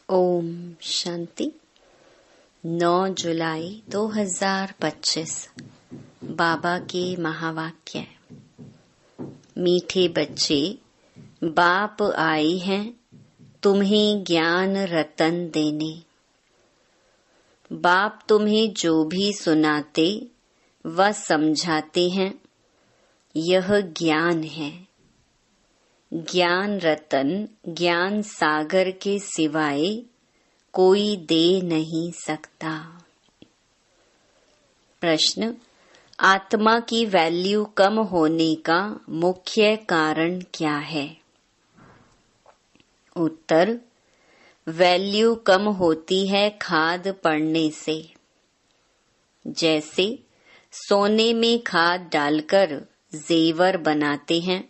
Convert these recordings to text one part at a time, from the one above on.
ओम शांति। 9 जुलाई 2025 बाबा के महावाक्य। मीठे बच्चे, बाप आए हैं तुम्हें ज्ञान रतन देने। बाप तुम्हें जो भी सुनाते व समझाते हैं, यह ज्ञान है। ज्ञान रतन ज्ञान सागर के सिवाय कोई दे नहीं सकता। प्रश्न: आत्मा की वैल्यू कम होने का मुख्य कारण क्या है? उत्तर: वैल्यू कम होती है खाद पड़ने से। जैसे सोने में खाद डालकर जेवर बनाते हैं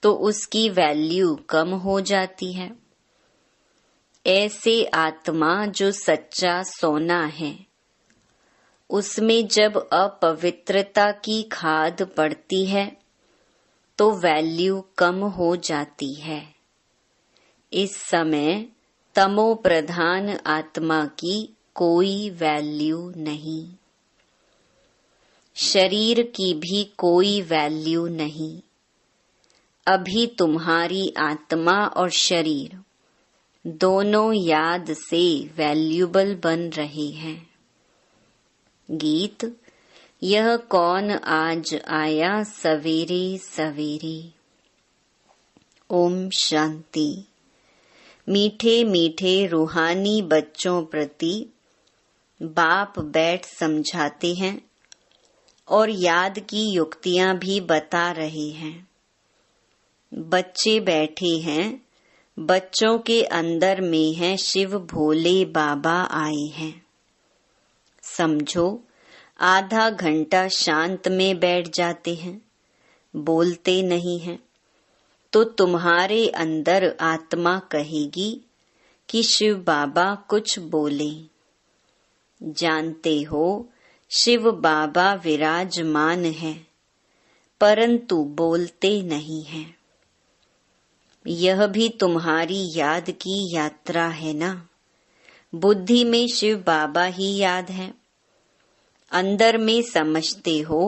तो उसकी वैल्यू कम हो जाती है। ऐसे आत्मा जो सच्चा सोना है, उसमें जब अपवित्रता की खाद पड़ती है तो वैल्यू कम हो जाती है। इस समय तमो प्रधान आत्मा की कोई वैल्यू नहीं। शरीर की भी कोई वैल्यू नहीं। अभी तुम्हारी आत्मा और शरीर दोनों याद से वैल्यूबल बन रहे हैं। गीत: यह कौन आज आया सवेरे सवेरे। ओम शांति। मीठे मीठे रूहानी बच्चों प्रति बाप बैठ समझाते हैं और याद की युक्तियां भी बता रहे हैं। बच्चे बैठे हैं, बच्चों के अंदर में है शिव भोले बाबा आए हैं। समझो, आधा घंटा शांत में बैठ जाते हैं, बोलते नहीं हैं, तो तुम्हारे अंदर आत्मा कहेगी कि शिव बाबा कुछ बोले। जानते हो, शिव बाबा विराजमान है, परंतु बोलते नहीं हैं। यह भी तुम्हारी याद की यात्रा है ना। बुद्धि में शिव बाबा ही याद है, अंदर में समझते हो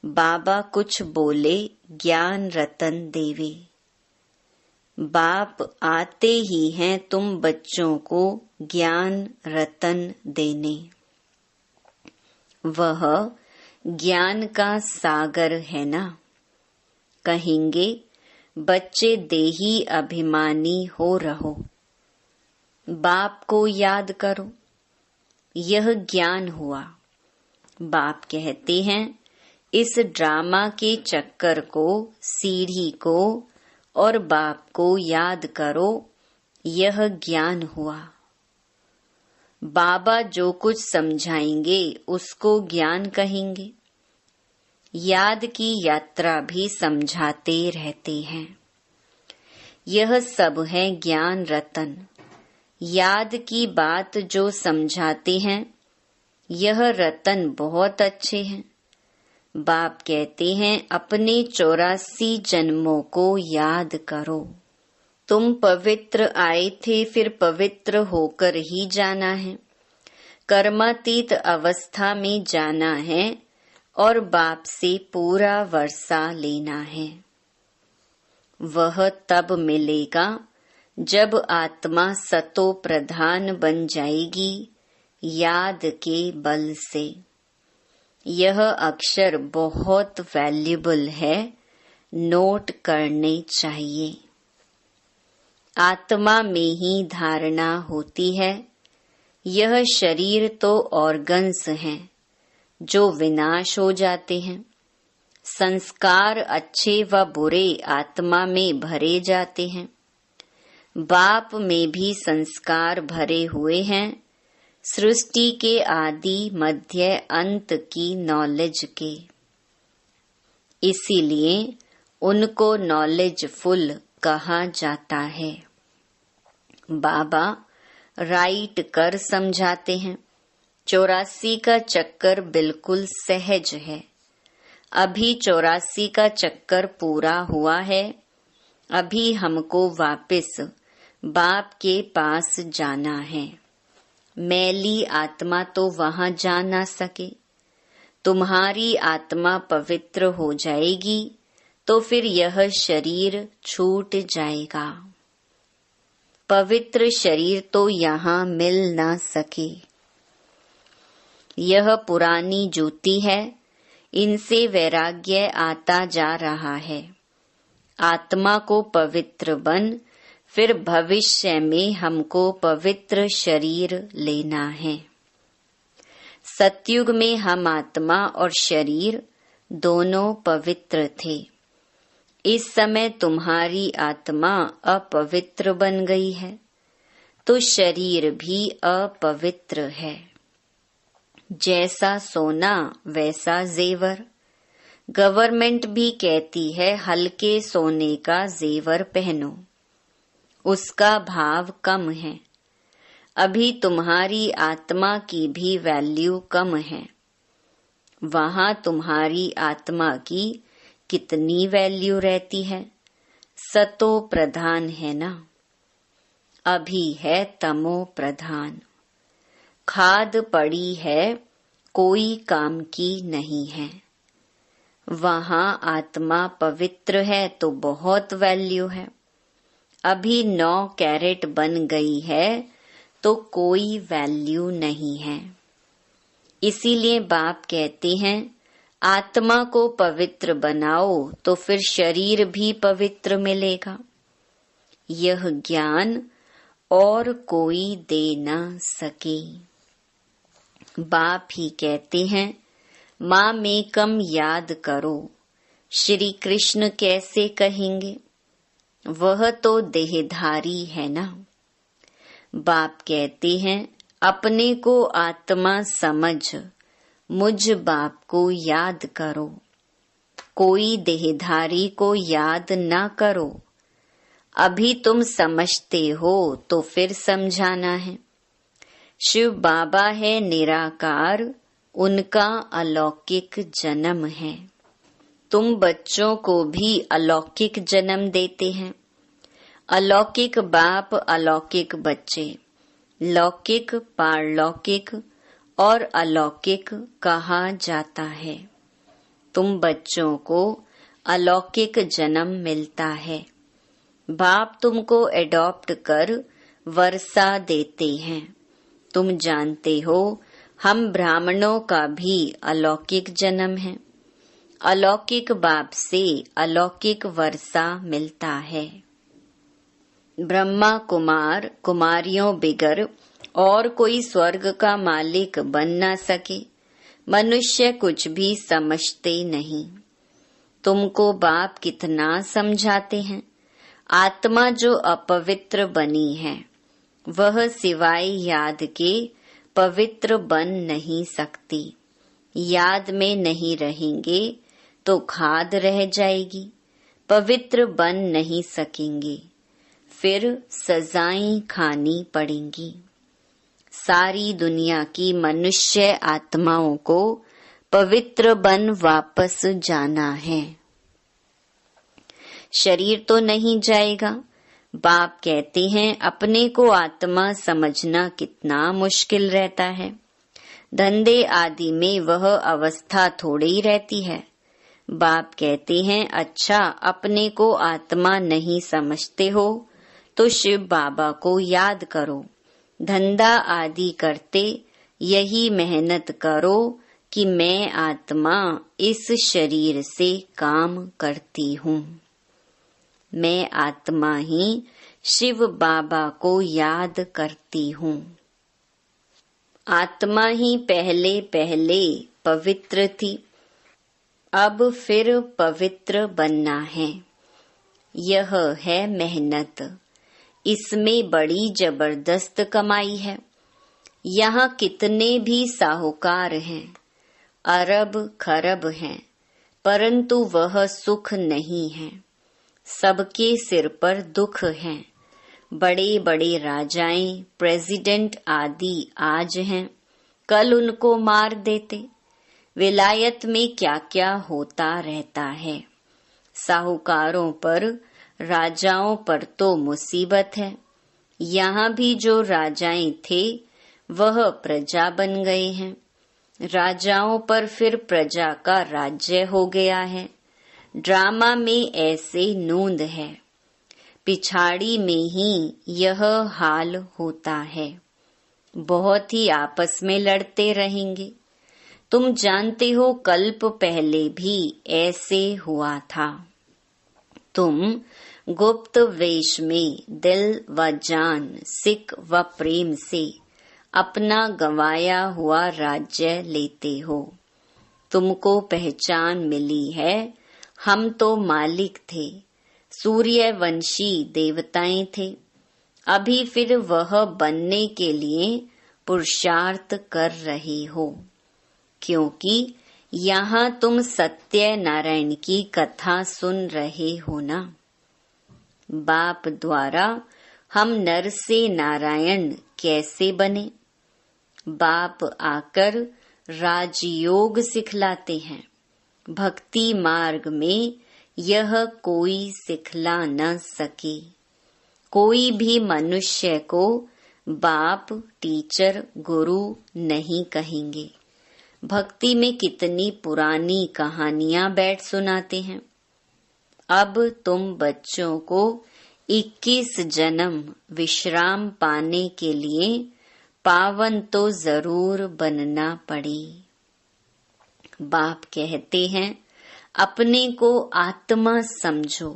बाबा कुछ बोले, ज्ञान रतन देवे। बाप आते ही हैं तुम बच्चों को ज्ञान रतन देने। वह ज्ञान का सागर है ना। कहेंगे, बच्चे देही अभिमानी हो रहो, बाप को याद करो। यह ज्ञान हुआ। बाप कहते हैं, इस ड्रामा के चक्कर को, सीढ़ी को और बाप को याद करो। यह ज्ञान हुआ। बाबा जो कुछ समझाएंगे उसको ज्ञान कहेंगे। याद की यात्रा भी समझाते रहते हैं। यह सब है ज्ञान रतन। याद की बात जो समझाते हैं, यह रतन बहुत अच्छे हैं। बाप कहते हैं, अपने 84 जन्मों को याद करो। तुम पवित्र आए थे, फिर पवित्र होकर ही जाना है। कर्मातीत अवस्था में जाना है और बाप से पूरा वर्षा लेना है। वह तब मिलेगा जब आत्मा सतो प्रधान बन जाएगी, याद के बल से। यह अक्षर बहुत वैल्यूबल है, नोट करने चाहिए। आत्मा में ही धारणा होती है। यह शरीर तो ऑर्गन्स हैं जो विनाश हो जाते हैं। संस्कार अच्छे व बुरे आत्मा में भरे जाते हैं। बाप में भी संस्कार भरे हुए हैं, सृष्टि के आदि मध्य अंत की नॉलेज के। इसीलिए उनको नॉलेजफुल कहा जाता है। बाबा राइट कर समझाते हैं। 84 का चक्कर बिल्कुल सहज है। अभी 84 का चक्कर पूरा हुआ है। अभी हमको वापस बाप के पास जाना है। मैली आत्मा तो वहां जा ना सके। तुम्हारी आत्मा पवित्र हो जाएगी तो फिर यह शरीर छूट जाएगा। पवित्र शरीर तो यहाँ मिल ना सके। यह पुरानी ज्योति है, इनसे वैराग्य आता जा रहा है। आत्मा को पवित्र बन, फिर भविष्य में हमको पवित्र शरीर लेना है। सतयुग में हम आत्मा और शरीर दोनों पवित्र थे। इस समय तुम्हारी आत्मा अपवित्र बन गई है तो शरीर भी अपवित्र है। जैसा सोना वैसा जेवर। गवर्नमेंट भी कहती है हल्के सोने का जेवर पहनो, उसका भाव कम है। अभी तुम्हारी आत्मा की भी वैल्यू कम है। वहां तुम्हारी आत्मा की कितनी वैल्यू रहती है? सतो प्रधान है ना, अभी है तमो प्रधान। खाद पड़ी है, कोई काम की नहीं है। वहां आत्मा पवित्र है तो बहुत वैल्यू है। अभी 9 कैरेट बन गई है तो कोई वैल्यू नहीं है। इसीलिए बाप कहते हैं आत्मा को पवित्र बनाओ तो फिर शरीर भी पवित्र मिलेगा। यह ज्ञान और कोई दे ना सके। बाप ही कहते हैं माँ में कम याद करो। श्री कृष्ण कैसे कहेंगे? वह तो देहधारी है ना। बाप कहते हैं अपने को आत्मा समझ, मुझ बाप को याद करो। कोई देहधारी को याद ना करो। अभी तुम समझते हो तो फिर समझाना है। शिव बाबा है निराकार, उनका अलौकिक जन्म है। तुम बच्चों को भी अलौकिक जन्म देते हैं। अलौकिक बाप, अलौकिक बच्चे। लौकिक, पारलौकिक और अलौकिक कहा जाता है। तुम बच्चों को अलौकिक जन्म मिलता है। बाप तुमको एडॉप्ट कर वर्षा देते हैं। तुम जानते हो हम ब्राह्मणों का भी अलौकिक जन्म है। अलौकिक बाप से अलौकिक वर्षा मिलता है। ब्रह्मा कुमार कुमारियों बिगर और कोई स्वर्ग का मालिक बन ना सके। मनुष्य कुछ भी समझते नहीं। तुमको बाप कितना समझाते हैं। आत्मा जो अपवित्र बनी है वह सिवाय याद के पवित्र बन नहीं सकती। याद में नहीं रहेंगे तो खाद रह जाएगी, पवित्र बन नहीं सकेंगे, फिर सजाएं खानी पड़ेंगी। सारी दुनिया की मनुष्य आत्माओं को पवित्र बन वापस जाना है। शरीर तो नहीं जाएगा। बाप कहते हैं अपने को आत्मा समझना कितना मुश्किल रहता है। धंधे आदि में वह अवस्था थोड़ी रहती है। बाप कहते हैं अच्छा अपने को आत्मा नहीं समझते हो तो शिव बाबा को याद करो। धंधा आदि करते यही मेहनत करो कि मैं आत्मा इस शरीर से काम करती हूँ। मैं आत्मा ही शिव बाबा को याद करती हूँ। आत्मा ही पहले पहले पवित्र थी, अब फिर पवित्र बनना है। यह है मेहनत, इसमें बड़ी जबरदस्त कमाई है। यहाँ कितने भी साहूकार हैं, अरब खरब हैं, परंतु वह सुख नहीं है। सबके सिर पर दुख है। बड़े बड़े राजाएं, प्रेसिडेंट आदि आज हैं, कल उनको मार देते। विलायत में क्या क्या होता रहता है। साहूकारों पर, राजाओं पर तो मुसीबत है। यहाँ भी जो राजाएं थे वह प्रजा बन गए हैं। राजाओं पर फिर प्रजा का राज्य हो गया है। ड्रामा में ऐसे नूंद है, पिछाड़ी में ही यह हाल होता है। बहुत ही आपस में लड़ते रहेंगे। तुम जानते हो कल्प पहले भी ऐसे हुआ था। तुम गुप्त वेश में दिल व जान, सिक व प्रेम से अपना गंवाया हुआ राज्य लेते हो। तुमको पहचान मिली है, हम तो मालिक थे, सूर्यवंशी देवताएं थे। अभी फिर वह बनने के लिए पुरुषार्थ कर रहे हो, क्योंकि यहाँ तुम सत्य नारायण की कथा सुन रहे हो ना। बाप द्वारा हम नर से नारायण कैसे बने? बाप आकर राजयोग सिखलाते हैं। भक्ति मार्ग में यह कोई सिखला न सके। कोई भी मनुष्य को बाप, टीचर, गुरु नहीं कहेंगे। भक्ति में कितनी पुरानी कहानियां बैठ सुनाते हैं। अब तुम बच्चों को 21 जन्म विश्राम पाने के लिए पावन तो जरूर बनना पड़े। बाप कहते हैं अपने को आत्मा समझो।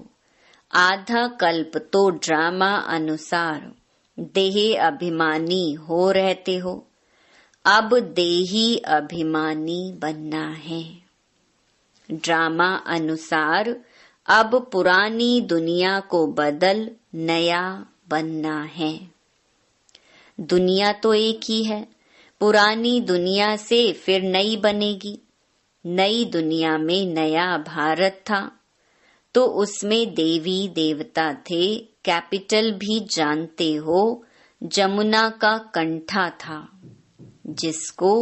आधा कल्प तो ड्रामा अनुसार देह अभिमानी हो रहते हो, अब देही अभिमानी बनना है। ड्रामा अनुसार अब पुरानी दुनिया को बदल नया बनना है। दुनिया तो एक ही है, पुरानी दुनिया से फिर नई बनेगी। नई दुनिया में नया भारत था तो उसमें देवी देवता थे। कैपिटल भी जानते हो, जमुना का कंठा था, जिसको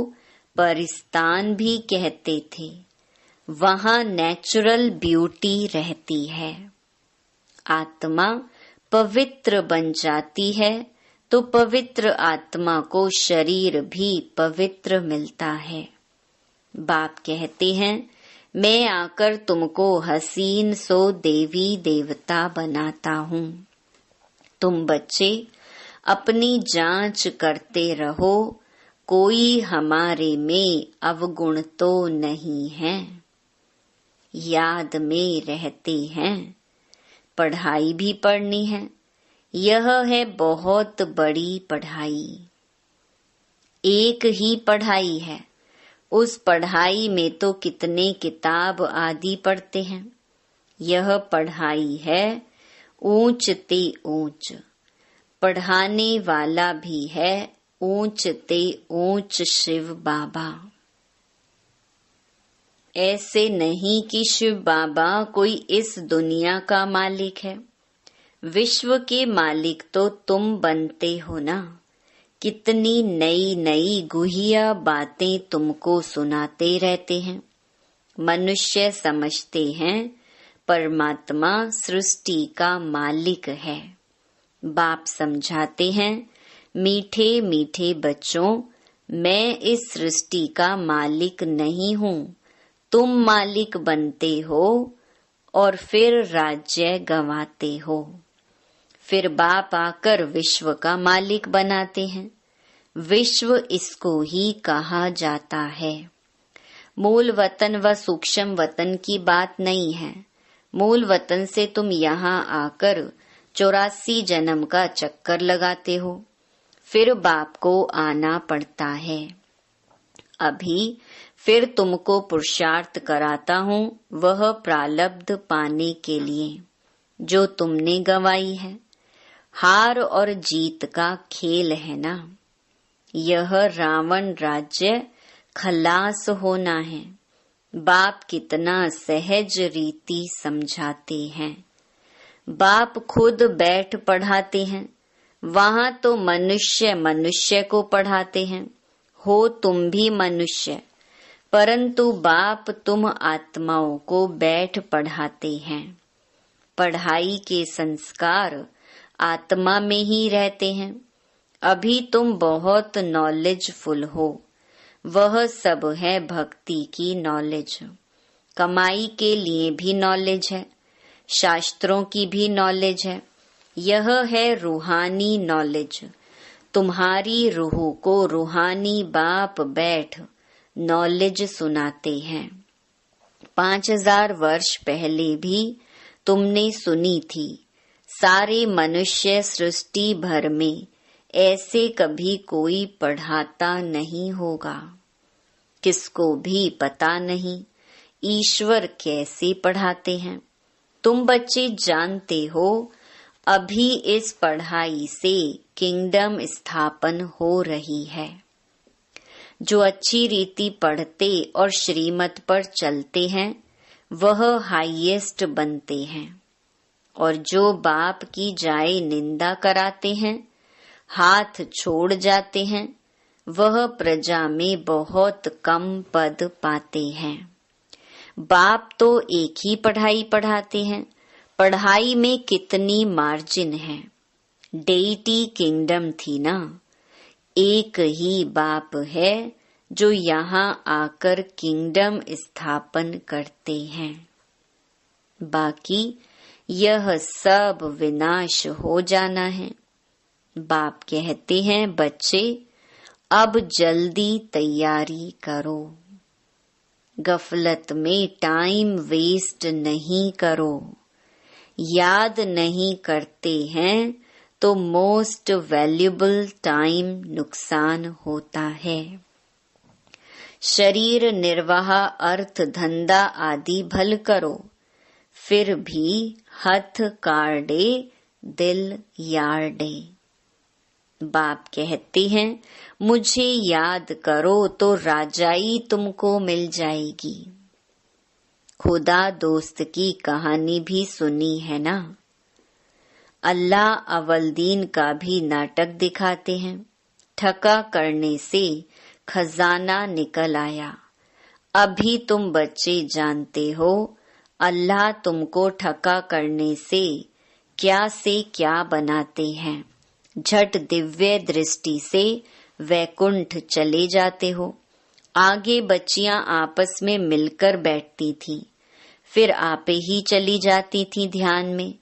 परिस्तान भी कहते थे। वहाँ नेचुरल ब्यूटी रहती है। आत्मा पवित्र बन जाती है तो पवित्र आत्मा को शरीर भी पवित्र मिलता है। बाप कहते हैं मैं आकर तुमको हसीन सो देवी देवता बनाता हूँ। तुम बच्चे अपनी जांच करते रहो, कोई हमारे में अवगुण तो नहीं है। याद में रहते हैं, पढ़ाई भी पढ़नी है। यह है बहुत बड़ी पढ़ाई। एक ही पढ़ाई है, उस पढ़ाई में तो कितने किताब आदि पढ़ते हैं। यह पढ़ाई है ऊंच ते ऊंच, पढ़ाने वाला भी है ऊंच ते ऊंच शिव बाबा। ऐसे नहीं कि शिव बाबा कोई इस दुनिया का मालिक है। विश्व के मालिक तो तुम बनते हो ना। कितनी नई नई गुहिया बातें तुमको सुनाते रहते हैं। मनुष्य समझते हैं परमात्मा सृष्टि का मालिक है। बाप समझाते हैं मीठे मीठे बच्चों, मैं इस सृष्टि का मालिक नहीं हूँ, तुम मालिक बनते हो और फिर राज्य गंवाते हो। फिर बाप आकर विश्व का मालिक बनाते हैं। विश्व इसको ही कहा जाता है। मूल वतन व सूक्ष्म वतन की बात नहीं है। मूल वतन से तुम यहाँ आकर 84 जन्म का चक्कर लगाते हो, फिर बाप को आना पड़ता है। अभी फिर तुमको पुरुषार्थ कराता हूँ, वह प्रालब्ध पाने के लिए जो तुमने गंवाई है। हार और जीत का खेल है ना। यह रावण राज्य खलास होना है। बाप कितना सहज रीति समझाते हैं। बाप खुद बैठ पढ़ाते हैं। वहाँ तो मनुष्य मनुष्य को पढ़ाते हैं। हो तुम भी मनुष्य, परंतु बाप तुम आत्माओं को बैठ पढ़ाते हैं। पढ़ाई के संस्कार आत्मा में ही रहते हैं। अभी तुम बहुत नॉलेजफुल हो, वह सब है भक्ति की नॉलेज। कमाई के लिए भी नॉलेज है, शास्त्रों की भी नॉलेज है। यह है रूहानी नॉलेज। तुम्हारी रूह को रूहानी बाप बैठ नॉलेज सुनाते हैं। 5000 वर्ष पहले भी तुमने सुनी थी। सारे मनुष्य सृष्टि भर में ऐसे कभी कोई पढ़ाता नहीं होगा। किसको भी पता नहीं ईश्वर कैसे पढ़ाते हैं। तुम बच्चे जानते हो, अभी इस पढ़ाई से किंगडम स्थापन हो रही है। जो अच्छी रीति पढ़ते और श्रीमत पर चलते हैं, वह हाईएस्ट बनते हैं। और जो बाप की जाए निंदा कराते हैं, हाथ छोड़ जाते हैं, वह प्रजा में बहुत कम पद पाते हैं। बाप तो एक ही पढ़ाई पढ़ाते हैं। पढ़ाई में कितनी मार्जिन है। डेइटी किंगडम थी ना, एक ही बाप है जो यहाँ आकर किंगडम स्थापन करते हैं। बाकी यह सब विनाश हो जाना है। बाप कहते हैं, बच्चे अब जल्दी तैयारी करो। गफलत में टाइम वेस्ट नहीं करो। याद नहीं करते हैं तो मोस्ट वैल्यूबल टाइम नुकसान होता है। शरीर निर्वाह, अर्थ धंधा आदि भल करो, फिर भी हथ काढ़े दिल यार्डे। बाप कहते हैं, मुझे याद करो तो राजाई तुमको मिल जाएगी। खुदा दोस्त की कहानी भी सुनी है ना। अल्लाह अवलदीन का भी नाटक दिखाते हैं। ठगा करने से खजाना निकल आया। अभी तुम बच्चे जानते हो, अल्लाह तुमको ठगा करने से क्या बनाते हैं। झट दिव्य दृष्टि से वैकुंठ चले जाते हो। आगे बच्चियां आपस में मिलकर बैठती थीं, फिर आपे ही चली जाती थी ध्यान में।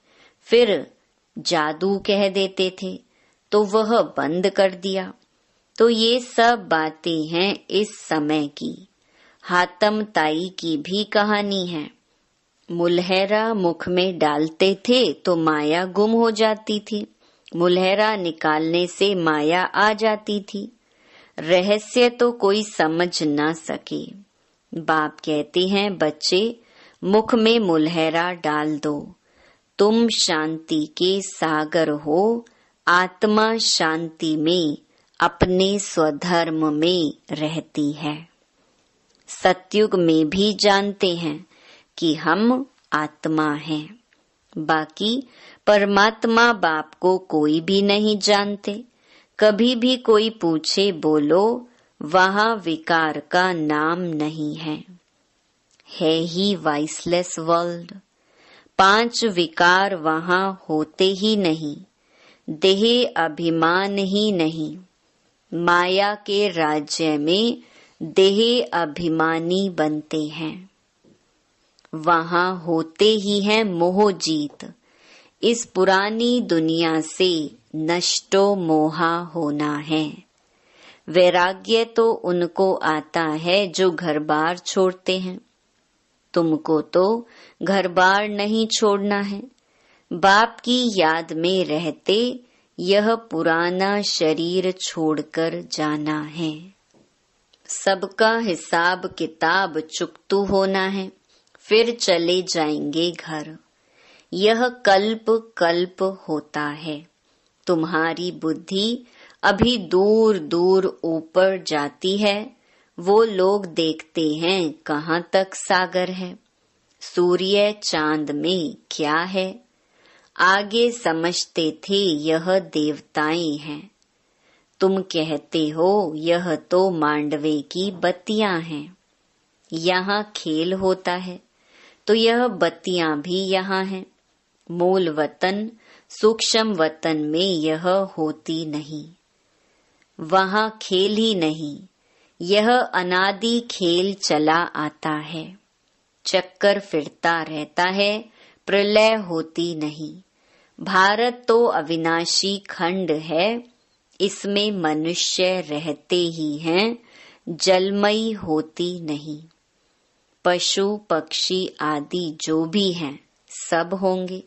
फिर जादू कह देते थे तो वह बंद कर दिया। तो ये सब बातें हैं इस समय की। हातम ताई की भी कहानी है। मुलहरा मुख में डालते थे तो माया गुम हो जाती थी। मुलहरा निकालने से माया आ जाती थी। रहस्य तो कोई समझ ना सके। बाप कहते हैं, बच्चे मुख में मुलहरा डाल दो। तुम शांति के सागर हो। आत्मा शांति में अपने स्वधर्म में रहती है। सतयुग में भी जानते हैं कि हम आत्मा हैं। बाकी परमात्मा बाप को कोई भी नहीं जानते। कभी भी कोई पूछे बोलो, वहाँ विकार का नाम नहीं है ही वाइसलेस वर्ल्ड। 5 विकार वहाँ होते ही नहीं। देह अभिमान ही नहीं। माया के राज्य में देह अभिमानी बनते हैं। वहाँ होते ही है मोह जीत। इस पुरानी दुनिया से नष्टो मोहा होना है। वैराग्य तो उनको आता है जो घर बार छोड़ते हैं। तुमको तो घर बार नहीं छोड़ना है। बाप की याद में रहते यह पुराना शरीर छोड़कर जाना है। सबका हिसाब किताब चुकतू होना है, फिर चले जाएंगे घर। यह कल्प कल्प होता है। तुम्हारी बुद्धि अभी दूर दूर ऊपर जाती है। वो लोग देखते हैं कहाँ तक सागर है। सूर्य चांद में क्या है। आगे समझते थे यह देवताएं हैं। तुम कहते हो यह तो मांडवे की बत्तियां हैं। यहाँ खेल होता है तो यह बत्तियां भी यहाँ हैं। मूल वतन सूक्ष्म वतन में यह होती नहीं, वहाँ खेल ही नहीं, यह अनादि खेल चला आता है। चक्कर फिरता रहता है, प्रलय होती नहीं। भारत तो अविनाशी खंड है, इसमें मनुष्य रहते ही हैं, जलमयी होती नहीं। पशु पक्षी आदि जो भी हैं सब होंगे,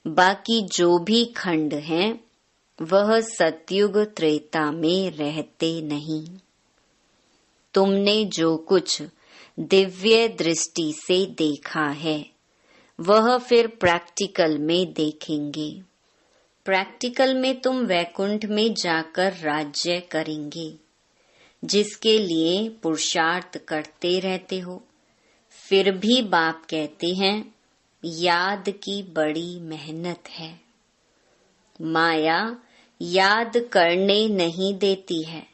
बाकी जो भी खंड हैं वह सतयुग त्रेता में रहते नहीं। तुमने जो कुछ दिव्य दृष्टि से देखा है वह फिर प्रैक्टिकल में देखेंगे। प्रैक्टिकल में तुम वैकुंठ में जाकर राज्य करेंगे, जिसके लिए पुरुषार्थ करते रहते हो। फिर भी बाप कहते हैं याद की बड़ी मेहनत है। माया याद करने नहीं देती है,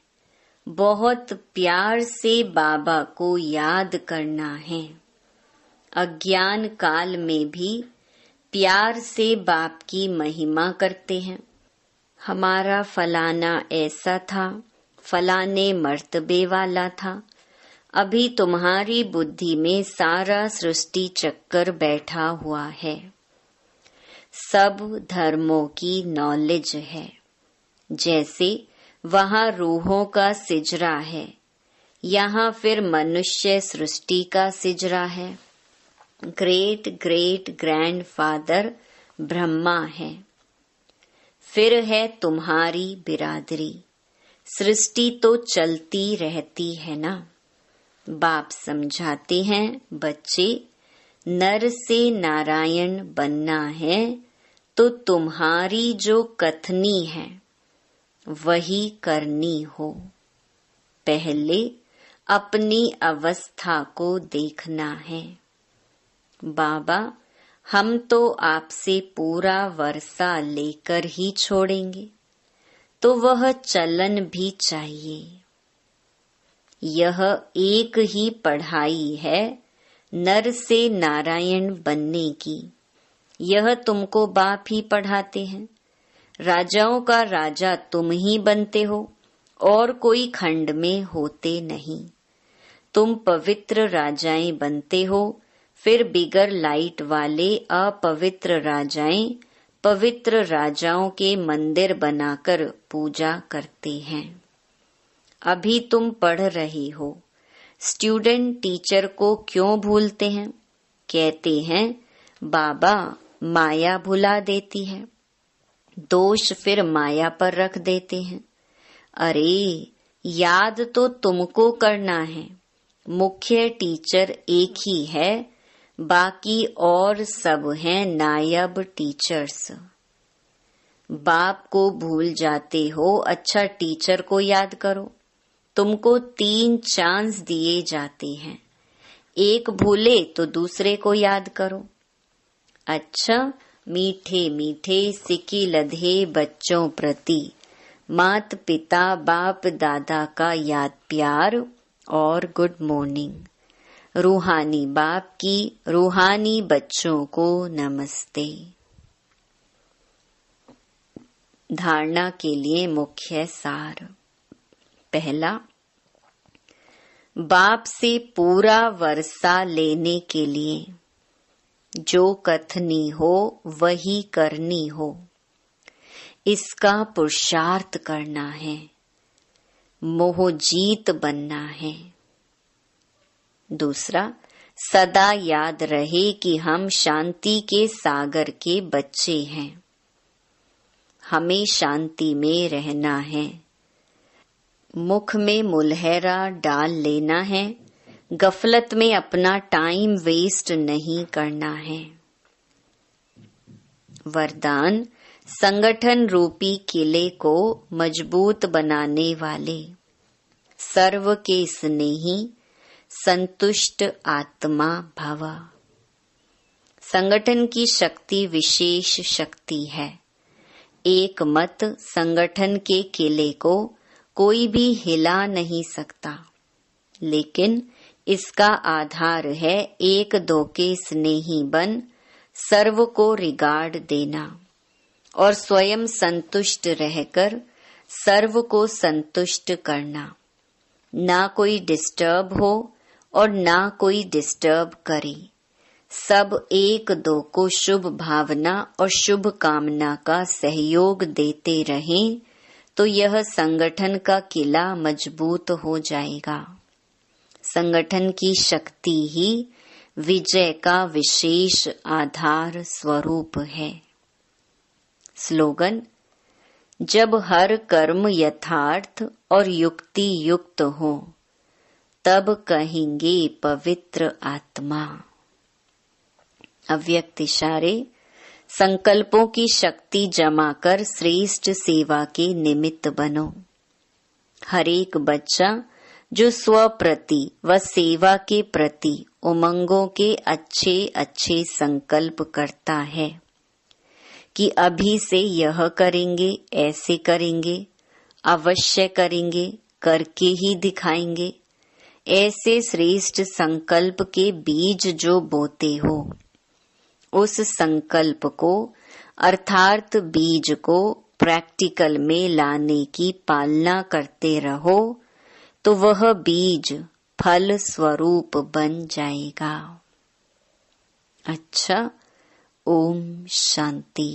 बहुत प्यार से बाबा को याद करना है। अज्ञान काल में भी प्यार से बाप की महिमा करते हैं। हमारा फलाना ऐसा था, फलाने मर्तबे वाला था। अभी तुम्हारी बुद्धि में सारा सृष्टि चक्कर बैठा हुआ है। सब धर्मों की नॉलेज है। जैसे वहाँ रूहों का सिजरा है, यहाँ फिर मनुष्य सृष्टि का सिजरा है। ग्रेट ग्रेट ग्रैंडफादर ब्रह्मा है। फिर है तुम्हारी बिरादरी। सृष्टि तो चलती रहती है ना। बाप समझाते हैं बच्चे, नर से नारायण बनना है तो तुम्हारी जो कथनी है वही करनी हो। पहले अपनी अवस्था को देखना है। बाबा, हम तो आपसे पूरा वर्षा लेकर ही छोड़ेंगे, तो वह चलन भी चाहिए। यह एक ही पढ़ाई है नर से नारायण बनने की। यह तुमको बाप ही पढ़ाते हैं। राजाओं का राजा तुम ही बनते हो और कोई खंड में होते नहीं। तुम पवित्र राजाएं बनते हो, फिर बिगर लाइट वाले अपवित्र राजाएं पवित्र राजाओं के मंदिर बनाकर पूजा करते हैं। अभी तुम पढ़ रही हो। स्टूडेंट टीचर को क्यों भूलते हैं? कहते हैं बाबा माया भुला देती है। दोष फिर माया पर रख देते हैं। अरे याद तो तुमको करना है। मुख्य टीचर एक ही है, बाकी और सब हैं नायब टीचर्स। बाप को भूल जाते हो, अच्छा टीचर को याद करो। तुमको 3 चांस दिए जाते हैं, एक भूले तो दूसरे को याद करो। अच्छा, मीठे मीठे सिकी लधे बच्चों प्रति मात पिता बाप दादा का याद प्यार और गुड मॉर्निंग। रूहानी बाप की रूहानी बच्चों को नमस्ते। धारणा के लिए मुख्य सार। पहला, बाप से पूरा वर्षा लेने के लिए जो कथनी हो वही करनी हो, इसका पुरुषार्थ करना है। मोह जीत बनना है। दूसरा, सदा याद रहे कि हम शांति के सागर के बच्चे हैं। हमें शांति में रहना है। मुख में मुलहरा डाल लेना है। गफलत में अपना टाइम वेस्ट नहीं करना है। वरदान, संगठन रूपी किले को मजबूत बनाने वाले, सर्व के स्नेही संतुष्ट आत्मा भव। संगठन की शक्ति विशेष शक्ति है। एक मत संगठन के किले को कोई भी हिला नहीं सकता, लेकिन इसका आधार है एक दो के स्नेही बन सर्व को रिगार्ड देना। और स्वयं संतुष्ट रहकर सर्व को संतुष्ट करना। ना कोई डिस्टर्ब हो और ना कोई डिस्टर्ब करे। सब एक दो को शुभ भावना और शुभ कामना का सहयोग देते रहें तो यह संगठन का किला मजबूत हो जाएगा। संगठन की शक्ति ही विजय का विशेष आधार स्वरूप है। स्लोगन: जब हर कर्म यथार्थ और युक्ति युक्त हो तब कहेंगे पवित्र आत्मा। अव्यक्त इशारे: संकल्पों की शक्ति जमा कर श्रेष्ठ सेवा के निमित्त बनो। हर एक बच्चा जो स्व प्रति व सेवा के प्रति उमंगों के अच्छे अच्छे संकल्प करता है कि अभी से यह करेंगे, ऐसे करेंगे, अवश्य करेंगे, करके ही दिखाएंगे, ऐसे श्रेष्ठ संकल्प के बीज जो बोते हो, उस संकल्प को अर्थात बीज को प्रैक्टिकल में लाने की पालना करते रहो तो वह बीज फल स्वरूप बन जाएगा। अच्छा, ओम शांति।